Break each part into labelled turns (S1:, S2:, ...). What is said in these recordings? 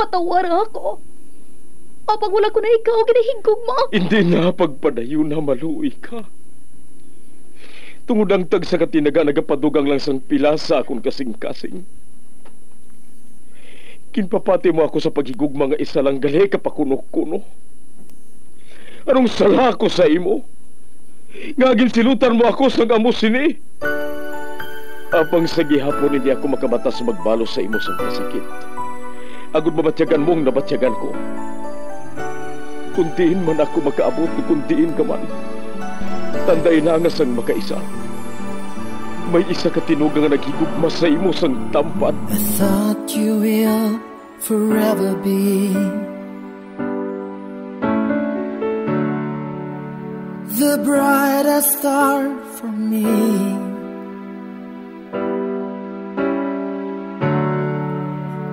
S1: patawar ako. Apag wala ko na ikaw, ginahigog mo.
S2: Hindi na pagpadayo na maluoy ka. Tungod ang tag sa katinaga nagapadugang lang sang pilasa akong kasing-kasing. Kinpapati mo ako sa paghigugma nga isa lang gali kapakuno-kuno. Anong sala ko sa imo? Ngagin silutan mo ako sa amo sini. Apang sa gihapon hindi ako makabatas magbalo sa imo sa kasakit. Agud mabatyagan mong nabatyagan ko. Kundiin man ako makaabot, kundiin ka man. Tanday na nga sang makaisa. May isa ka tinugang nga naghigugma sa imo sang tampad.
S3: I thought you will forever be the brightest star for me.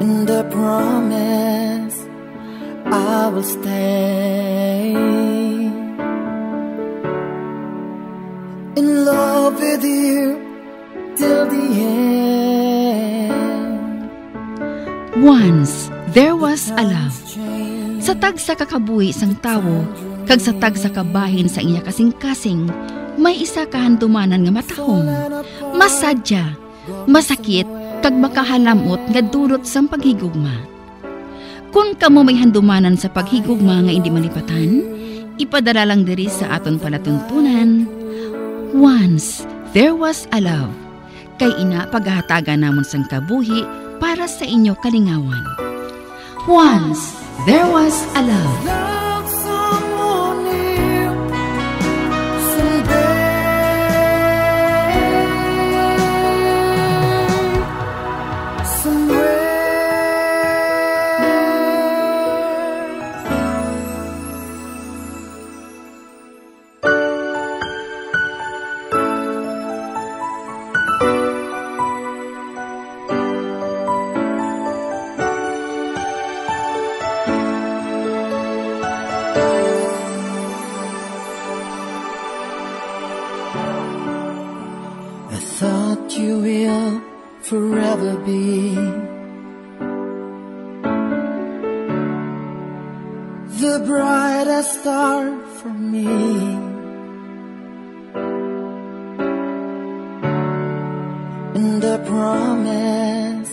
S3: And I promise I will stay in love with you till the end.
S4: Once there was a love. Sa tag sa kakabuhi sang tawo, kag sa tag sa kabahin sa iya kasing-kasing, may isa kahandumanan nga matahong, masadya, masakit, kag makahalamot nga durot sang paghigugma. Kung kamo may handumanan sa paghigugma nga hindi malipatan, ipadala lang diri sa aton palatuntunan. Once there was a love. Kay ina paghahatagan namon sang kabuhi para sa inyo kalingawan. Once there was a love.
S3: You will forever be the brightest star for me. And I promise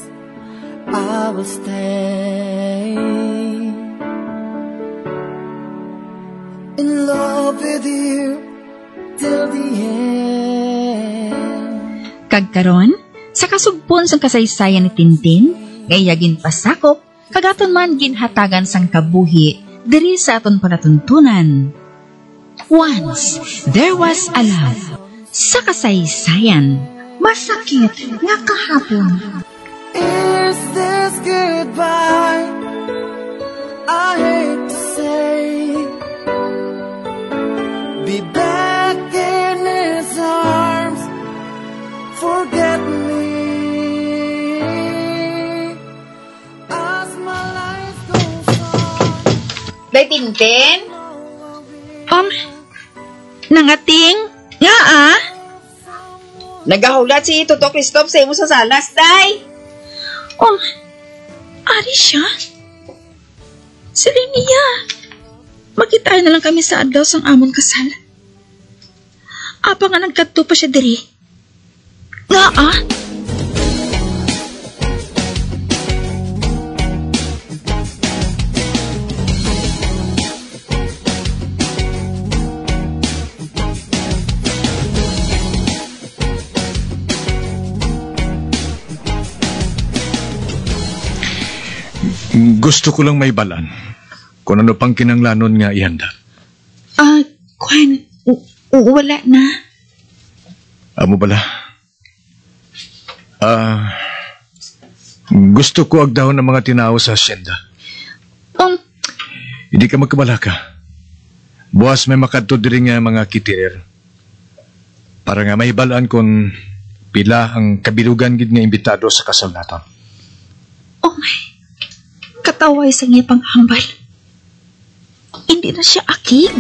S3: I will stay in love with you till the end.
S4: Kagkaron, sa kasugpon sang kasaysayan ni Tintin, ngayagin pasakop, kagaton man ginhatagan sang kabuhi, diri sa aton palatuntunan. Once, there was a love. Sa kasaysayan, masakit nga kahapon.
S3: Is this goodbye? I hate to say, be back in his arms. Forget me as my life goes on.
S5: Day Tintin?
S4: Nangating? Nga
S5: Nagahulat si Toto Christoph sa imo sa salas, day.
S4: Ari siya? Si Renia. Magkitaay na lang kami sa adlaw sang amon kasal. Apa nga nagkadto pa siya diri? Nga
S6: Gusto ko lang may balan kung ano pang kinanglanon nga ihanda.
S4: Kwan, wala na.
S6: Amo bala? Gusto ko agdahon ng mga tinaw sa asyenda. Hindi ka magkabalaka. Buwas may makadto diri nga mga kitirer. Para nga may balaan kung pila ang kabilugan gid nga imbitado sa kasal naton.
S4: Oh my. Kataway sa niya panghambal. Hindi na siya akig.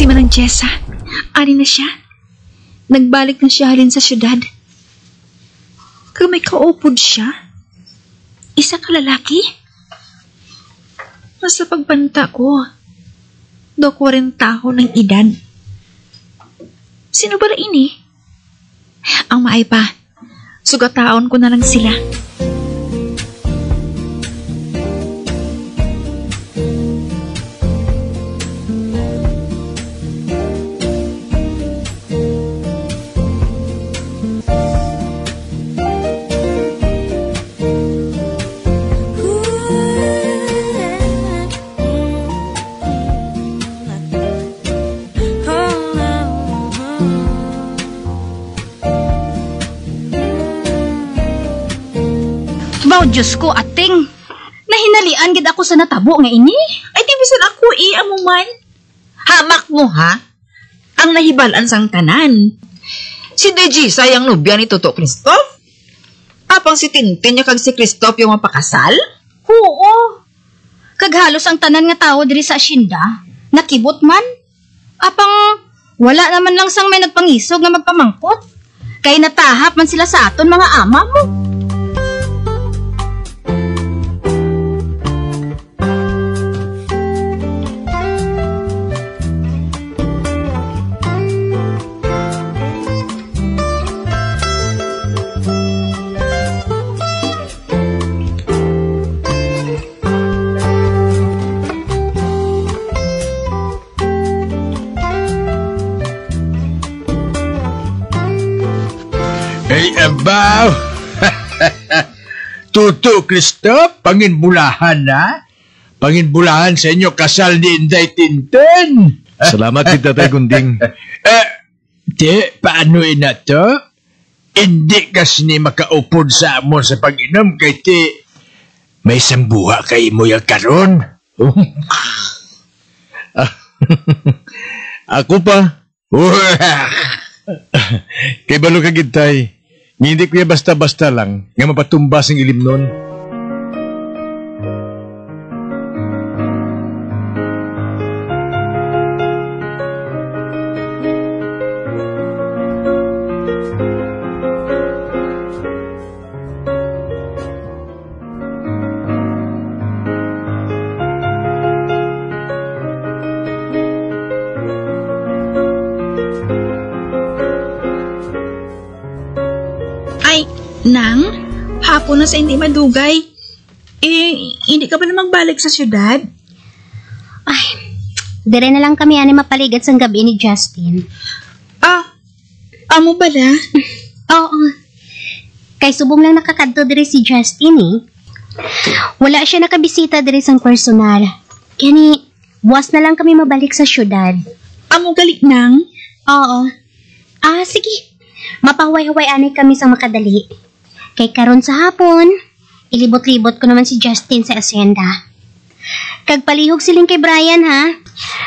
S1: Si Manang Jessa, ari na siya. Nagbalik na siya halin sa syudad. Kung may kaupod siya, isa ka lalaki? Nasa pagbanta ko, 40 taon ng edad. Sino ba na ini? Ang maay pa, sugataon ko na lang sila.
S4: Diyos ko, ating. Nahinalian gid ako sa natabo nga ini.
S1: Ay, di bisan ako amo man. Hamak mo, ha? Ang nahibalan sang tanan. Si Deji sayang nobya ni Toto Christoph? Apang si Tintin niya kag si Christoph yung mapakasal?
S4: Oo. Kaghalos ang tanan nga tao diri sa asyenda. Nakibot man. Apang wala naman lang sang may nagpangisog nga magpamangkot. Kay natahap man sila sa aton mga ama mo.
S6: Ay, abaw! Tuto, Christoph, panginbulahan na. Panginbulahan sa inyo kasal ni Inday Tintin.
S2: Salamat din, Tatay Gunding.
S6: Paano na to? Hindi kasi ni makaupod sa amon sa pag-inom kay may sambuha kay mo yung karon.
S2: Ako pa. Kay balo ka gintay. Hindi ko basta-basta lang nga mapatumbas ang ilim nun.
S1: Nang, hapon na sa hindi madugay. Hindi ka ba na magbalik sa syudad?
S7: Ay, dire na lang kami ani mapaligad sa gabi ni Justin.
S1: Amo bala?
S7: Oo. Kay subong lang nakakadto dire si Justin eh. Wala siya nakabisita dire sa personal. Kani, buwas na lang kami mabalik sa syudad.
S1: Amo galit nang?
S7: Oo. Sige. Mapahuway-huway anay kami sa makadali. Kay karon sa hapon, ilibot-libot ko naman si Justin sa asyenda. Kag palihog siling kay Brian ha.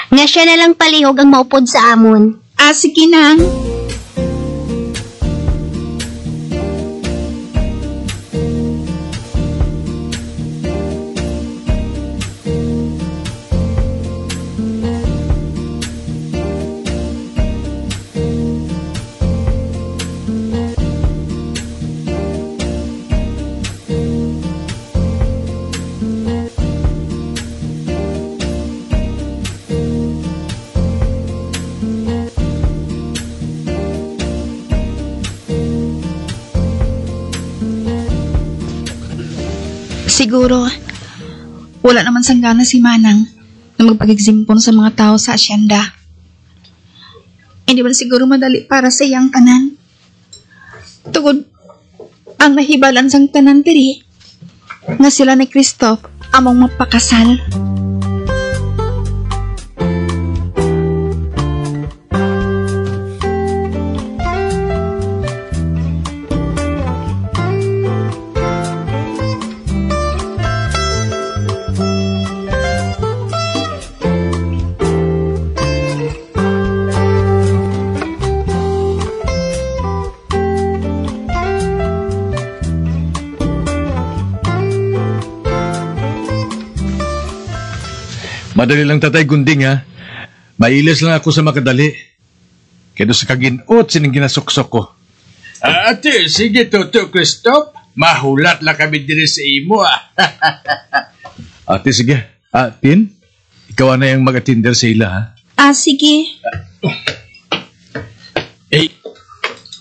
S7: Nga siya na lang palihog ang maupod sa amon.
S1: Sige nang. Siguro, wala naman sanggana si Manang na magpag-exempon sa mga tao sa asyenda. Hindi ba siguro madali para sa iyang tanan? Tugod, ang nahibalan sang tanan diri, nga sila ni Christoph among mapakasal.
S2: Madali lang, Tatay Gunding, ha?
S6: Mailis lang ako sa makadali. Kaya sa kaginot sining ginasuksok ko. Ate, sige Toto Christoph. Mahulat lang kami diri sa imo Ate, sige. Tin, ikaw na yung mag-attender sa ila, ha?
S1: Sige.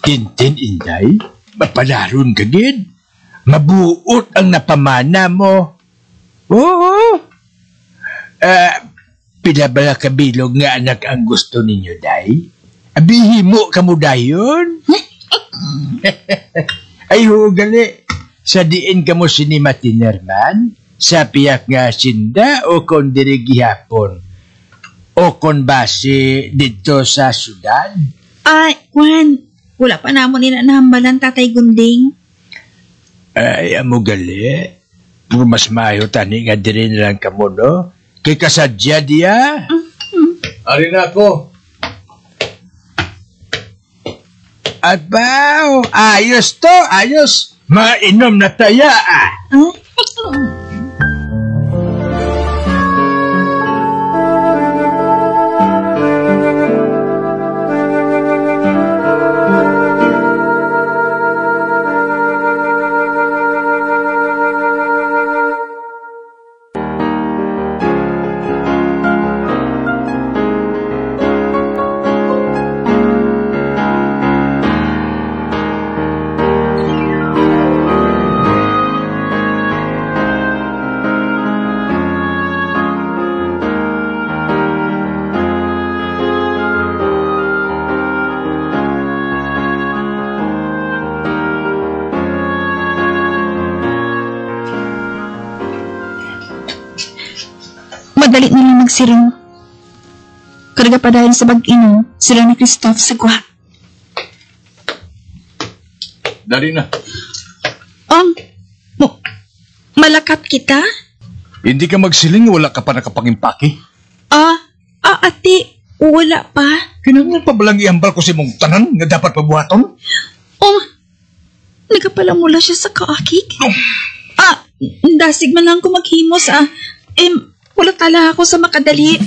S8: Tintin, Inday, mapalaron ka gid. Mabuot ang napamana mo. Oo. Pila bala kabilog nga anak ang gusto ninyo, day? Abihimo ka mo dayon? Ay, gali. Sa diin ka mo sinimatinerman? Sa piyak nga sinda o kon diri gihapon? O kon base dito sa syudad?
S1: Juan, wala pa namon ninanahambalan Tatay Gunding.
S8: Ay, amo gali. Pero mas maayo tani nga diri na lang ka mo, no? Kay kasadya diya?
S6: Ari na ako.
S8: At bao, ayos to, ayos. Mainom na taya,
S1: Madali nilang magsiring. Karga pa dahil sa bag-ino, sila ni Christoph sa guha.
S6: Dali na.
S1: Malakat kita?
S6: Hindi ka magsiling, wala ka pa nakapangimpake.
S1: Ate, wala pa.
S6: Kinanglan pa balang iambal ko si mong tanan nga dapat pabuhaton?
S1: Nagapalamula siya sa kaakik. Dasig man lang ko maghimos, wala tala ako sa makadali.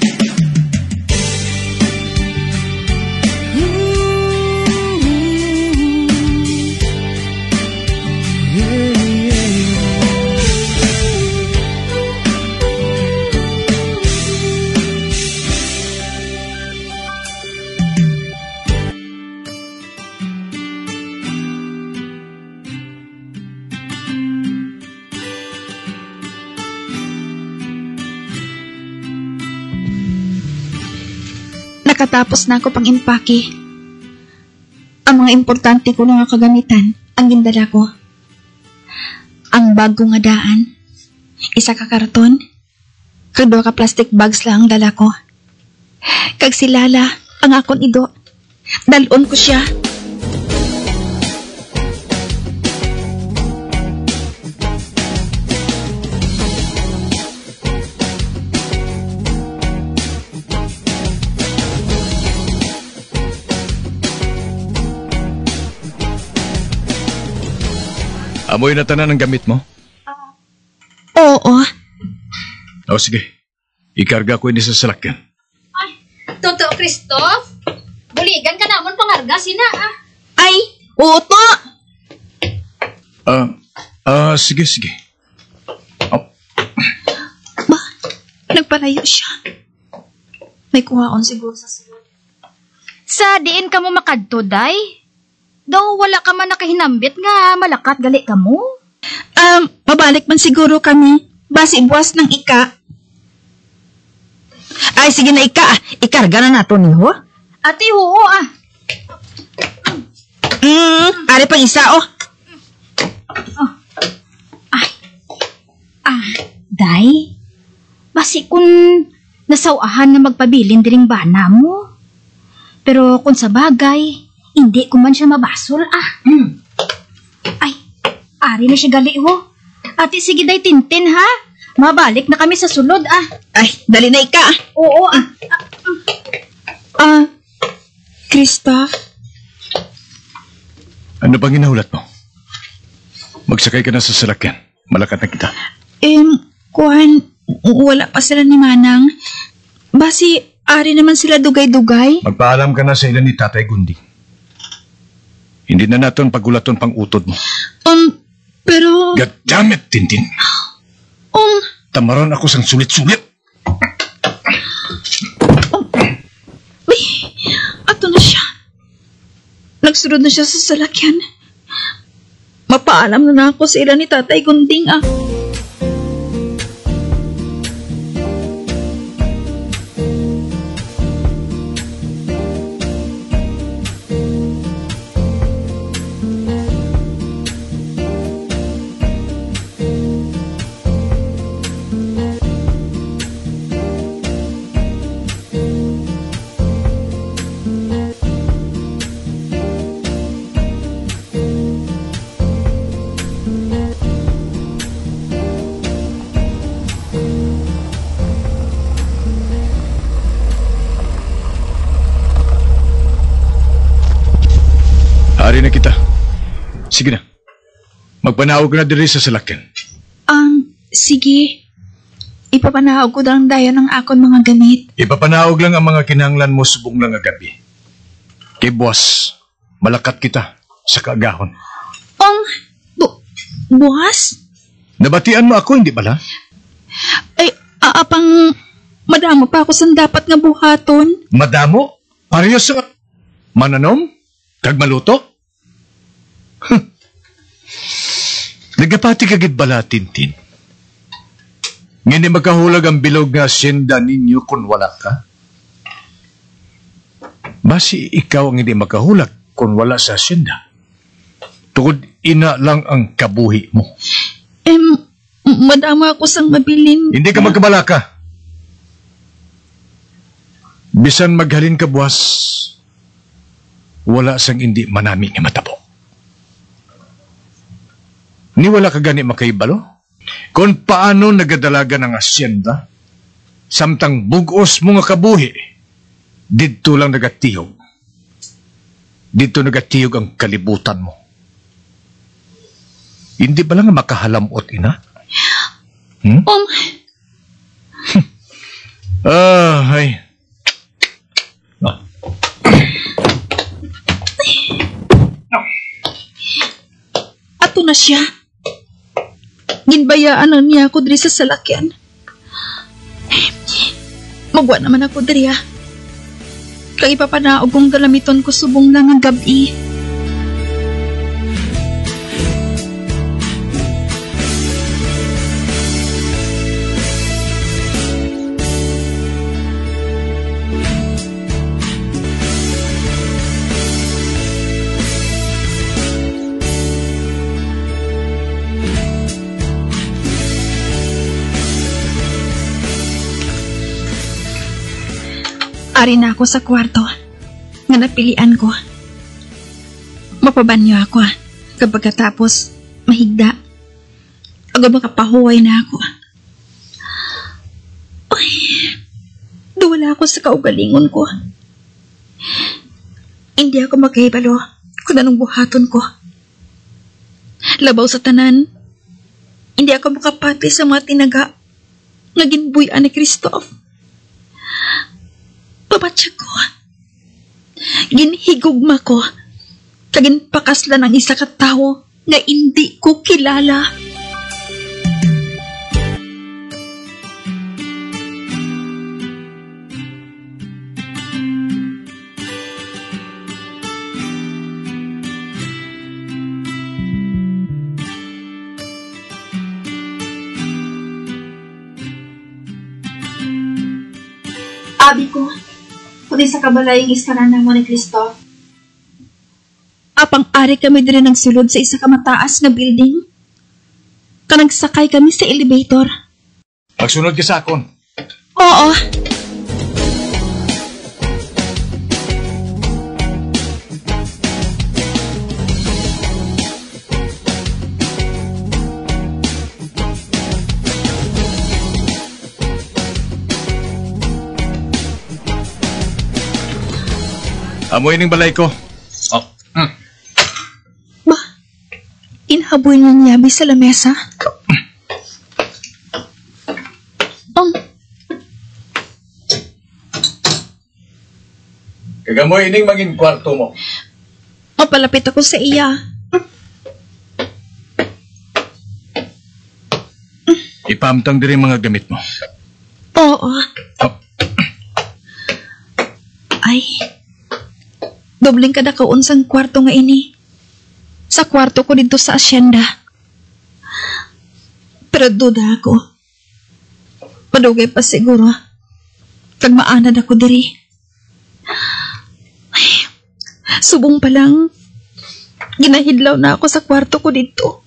S1: Nakatapos na ako pang impake. Ang mga importante ko na kagamitan, ang gindala ko. Ang bago nga daan, isa ka karton, kag 2 ka plastic bags lang ang dala ko. Kag si Lala, ang akon ido, dalon ko siya.
S6: Amoy na tanan ang gamit mo?
S1: Oo.
S6: O sige, ikarga ko ini sa salakyan.
S9: Toto Christoph, buligan ka namon pangarga sina
S1: Oo to!
S6: Sige.
S1: Nagpalayo siya. May kuhaon siguro sa sulod.
S9: Sa diin ka mo makadto, day? Daw wala ka man nakahinambit nga malakat gali ka mo?
S1: Mabalik man siguro kami. Basi buwas ng ika.
S5: Ay, sige na ika. Ikarga na nato niyo.
S9: Ate, oo
S5: Ari pang isa,
S9: Day? Basi kun nasawahan na magpabilin diring bana mo. Pero kung sa bagay, hindi ko man siya mabasol, Ay, ari na siya gali, Ate, sige day, Tintin, ha? Mabalik na kami sa sulod,
S5: Ay, dali na ika.
S9: Oo,
S1: Christoph?
S6: Ano bang inahulat mo? Magsakay ka na sa salakyan. Malakat na kita.
S1: Kuhan, wala pa sila ni Manang. Basi, Ari naman sila dugay-dugay.
S6: Magpaalam ka na sa ilan ni Tatay Gunding. Hindi na natin pagulaton pang utod mo.
S1: Pero...
S6: God damn it, Tintin. Tamaran ako sang sulit-sulit.
S1: Ato na siya. Nagsunod na siya sa salakyan. Mapaalam na ako sa ilan ni Tatay Gunding,
S6: Hari na kita. Sige na. Magpanawag ka na diri sa salakyan.
S1: Sige. Ipapanahog ko lang daya ng akon mga gamit.
S6: Ipapanawag lang ang mga kinahanglan mo subong lang nga gabi. Kay boss, malakat kita sa kaagahon.
S1: Buwas?
S6: Nabatian mo ako, hindi bala?
S1: Ay, apang madamo pa ako sa dapat nga buhaton.
S6: Madamo? Parehas sa mananom? Kag maluto? Nagapati kagid bala, Tintin. Ngini magkahulag ang bilog nga asyenda ninyo kung wala ka? Basi ikaw ang hindi makahulag kung wala sa asyenda. Tungod ina lang ang kabuhi mo.
S1: Madama ako sang mabilin.
S6: Hindi ka magkabalaka. Bisan maghalin ka, buwas, wala sang hindi manami nga matabo. Ni wala ka gani makaibalo? Kung paano nagadalaga ng asyenda, samtang bugos mo nga kabuhi, dito lang nagatiyog. Dito nagatiyog ang kalibutan mo. Hindi ba lang makahalamot, ina? Ay.
S1: Ato na siya. Ginbayaan na niya ako diri sa salakyan. Magwa naman ako diri, kag ipapanaog kong galamiton ko subong lang ang gabi. Ari na ako sa kwarto nga napilian ko. Mapabanyo ako kapag katapos mahigda. Agad makapahuway na ako. Ay, duwala ako sa kaugalingon ko. Hindi ako makahibalo kung anong buhaton ko. Labaw sa tanan, hindi ako makapati sa mga tinaga nga ginbuyan ni Christoph. Pabatsa ko. Ginhigugma ko. Kaginpakaslan ang isa ka tao na hindi ko kilala. Abi ko, kundi sa kabalayang iskaranan mo ni Cristo. Apang ari kami din nagsulod sa isa ka mataas na building. Kanagsakay kami sa elevator.
S6: Magsunod ka sa akon.
S1: Oo.
S6: Amoy ning balay ko.
S1: Ba, inhaboy niya niyabi sa lamesa.
S6: Tagamoy ining mangin kwarto mo.
S1: Mapalapit ako sa iya.
S6: Ipamtang diri mga gamit mo.
S1: Oo.
S6: Oh.
S1: Ay, dobling kada kaunsang kwarto nga ini. Sa kwarto ko dito sa asyenda. Pero duda ako. Padugay pa siguro. Kag maanad ako diri. Ay, subong pa lang. Ginahidlaw na ako sa kwarto ko dito.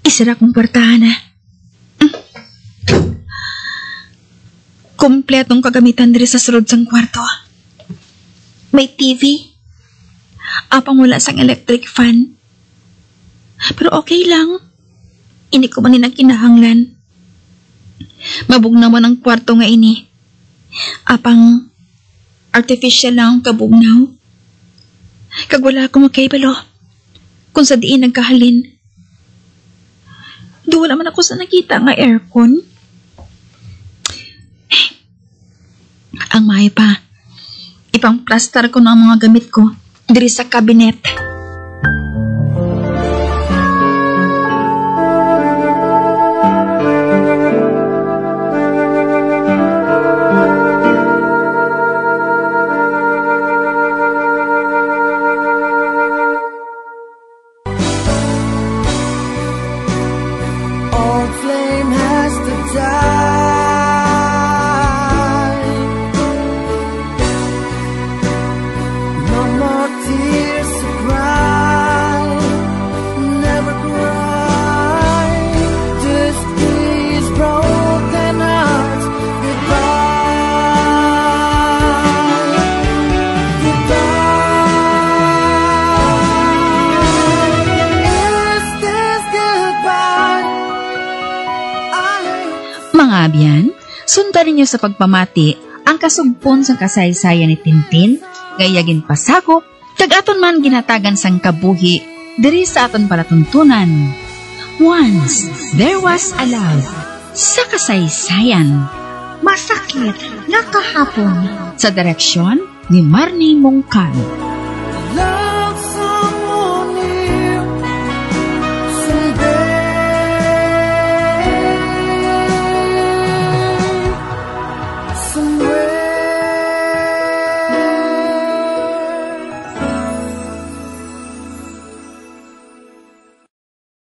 S1: Isira kong kwartahan na. Kompletong kagamitan diri sa sulod sang kwarto. May TV. Apang wala sang electric fan. Pero okay lang. Ini ko man kinahanglan. Mabug naman ang kwarto nga ini. Apang artificial lang kabugnaw. Kag wala akong makaibalo kung sa diin nagkahalin. Wala man ako sa nakita nga aircon. Ang mahay pa, ipang plaster ko ng mga gamit ko diri sa kabinet.
S4: Mga abyan, sundan ninyo sa pagpamati ang kasugpon sa kasaysayan ni Tintin, gayagin pasakop, kag aton man ginatagan sang kabuhi, diri sa aton palatuntunan. Once, there was a love sa kasaysayan.
S9: Masakit na kahapon.
S4: Sa direksyon ni Marnie Mongcano.